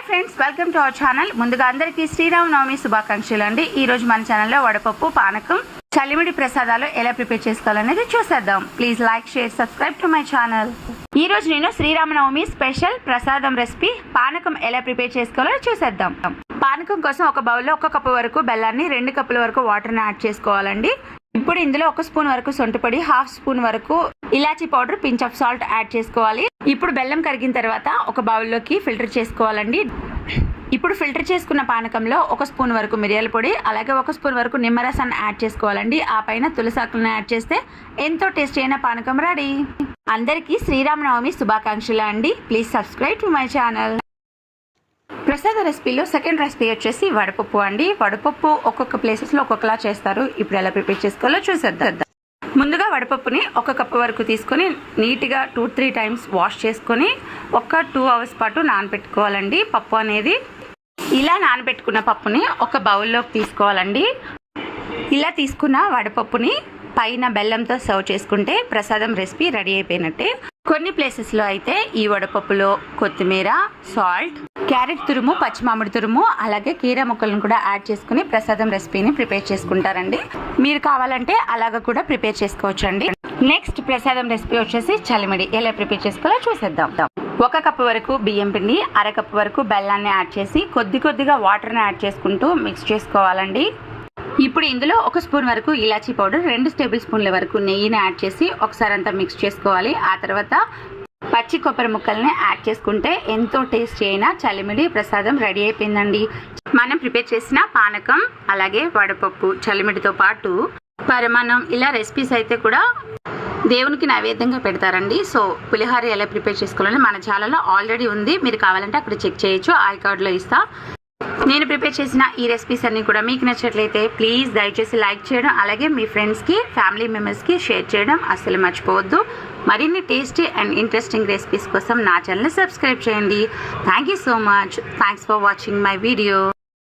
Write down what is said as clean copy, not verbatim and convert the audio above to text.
Friends, welcome to our channel. ముందుగా అందరికీ శ్రీరామనవమి శుభాకాంక్షలు అండి. ఈ రోజు మన ఛానల్లో వడపప్పు, పానకం, చలిమిడి ప్రసాదాలు ఎలా ప్రిపేర్ చేసుకోవాలనేది చూసేద్దాం. Please like, share, subscribe to my channel. ఈ రోజు నేను శ్రీరామనవమి స్పెషల్ ప్రసాదం రెసిపీ పానకం ఎలా ప్రిపేర్ చేసుకోవాలో చూసేద్దాం. పానకం కోసం ఒక బౌల్లో 1 కప్పు వరకు బెల్లాన్ని, 2 కప్పుల వరకు వాటర్ని యాడ్ చేసుకోవాలండి. ఇప్పుడు ఇందులో 1 స్పూన్ వరకు సొంటిపొడి, 1/2 స్పూన్ వరకు elaichi powder, pinch of salt add చేసుకోవాలి. ఇప్పుడు బెల్లం కరిగిన తర్వాత ఒక బౌల్లోకి ఫిల్టర్ చేసుకోవాలండి. ఇప్పుడు ఫిల్టర్ చేసుకున్న పానకంలో 1 స్పూన్ వరకు మిరియాల పొడి, అలాగే 1 స్పూన్ వరకు నిమ్మరసాన్ని యాడ్ చేసుకోవాలండి. ఆ పైన తులసాకులను యాడ్ చేస్తే ఎంతో టేస్టీ అయిన పానకం రెడీ. అందరికీ శ్రీరామనవమి శుభాకాంక్షలు అండి. Please subscribe to my channel. Prasada రెసిపీలో second recipe వచ్చేసి వడపప్పు అండి. వడపప్పు ఒక్కొక్క ప్లేసెస్లో ఒక్కొక్కలా చేస్తారు. ఇప్పుడు ఎలా ప్రిపేర్ చేసుకోవాలో చూసేద్దాం. ముందుగా వడపప్పుని 1 కప్పు వరకు తీసుకొని నీట్గా 2-3 టైమ్స్ వాష్ చేసుకొని 2 అవర్స్ పాటు నానబెట్టుకోవాలండి. పప్పు అనేది ఇలా నానబెట్టుకున్న పప్పుని ఒక బౌల్లోకి తీసుకోవాలండి. ఇలా తీసుకున్న వడపప్పుని పైన బెల్లంతో సర్వ్ చేసుకుంటే ప్రసాదం రెసిపీ రెడీ అయిపోయినట్టే. కొన్ని ప్లేసెస్లో అయితే ఈ వడపప్పులో కొత్తిమీర, సాల్ట్, క్యారెట్ తురుము, పచ్చిమామిడి తురుము, అలాగే కీర ముక్కలను కూడా యాడ్ చేసుకుని ప్రసాదం రెసిపీని ప్రిపేర్ చేసుకుంటారండి. మీరు కావాలంటే అలాగ కూడా ప్రిపేర్ చేసుకోవచ్చు అండి. నెక్స్ట్ ప్రసాదం రెసిపీ వచ్చేసి చలిమిడి ఎలా ప్రిపేర్ చేసుకోవాలో చూసేద్దాం. 1 కప్పు వరకు బియ్యం పిండి, 1/2 కప్పు వరకు బెల్లాన్ని యాడ్ చేసి కొద్దిగా వాటర్ని యాడ్ చేసుకుంటూ మిక్స్ చేసుకోవాలండి. ఇప్పుడు ఇందులో 1 స్పూన్ వరకు ఇలాచీ పౌడర్, 2 టేబుల్ స్పూన్ల వరకు నెయ్యిని యాడ్ చేసి ఒకసారి అంతా మిక్స్ చేసుకోవాలి. ఆ తర్వాత పచ్చి కొబ్బరి ముక్కల్ని యాడ్ చేసుకుంటే ఎంతో టేస్టీ అయిన చలిమిడి ప్రసాదం రెడీ అయిపోయిందండి. మనం ప్రిపేర్ చేసిన పానకం, అలాగే వడపప్పు, చలిమిడితో పాటు పరమాన్నం, ఇలా రెసిపీస్ అయితే కూడా దేవునికి నైవేద్యంగా పెడతారండి. సో పులిహోర ఎలా ప్రిపేర్ చేసుకోవాలని మన ఛానల్లో ఆల్రెడీ ఉంది. మీరు కావాలంటే అక్కడ చెక్ చేయొచ్చు, ఐ కార్డ్లో ఇస్తా. నేను ప్రిపేర్ చేసిన ఈ రెసిపీస్ అన్ని కూడా మీకు నచ్చినట్లయితే ప్లీజ్ దయచేసి లైక్ చేయడం, అలాగే మీ ఫ్రెండ్స్కి, ఫ్యామిలీ మెంబర్స్కి షేర్ చేయడం అస్సలు మర్చిపోవద్దు. మరిన్ని టేస్టీ అండ్ ఇంట్రెస్టింగ్ రెసిపీస్ కోసం నా ఛానల్ని సబ్స్క్రైబ్ చేయండి. Thank you so much. Thanks for watching my video.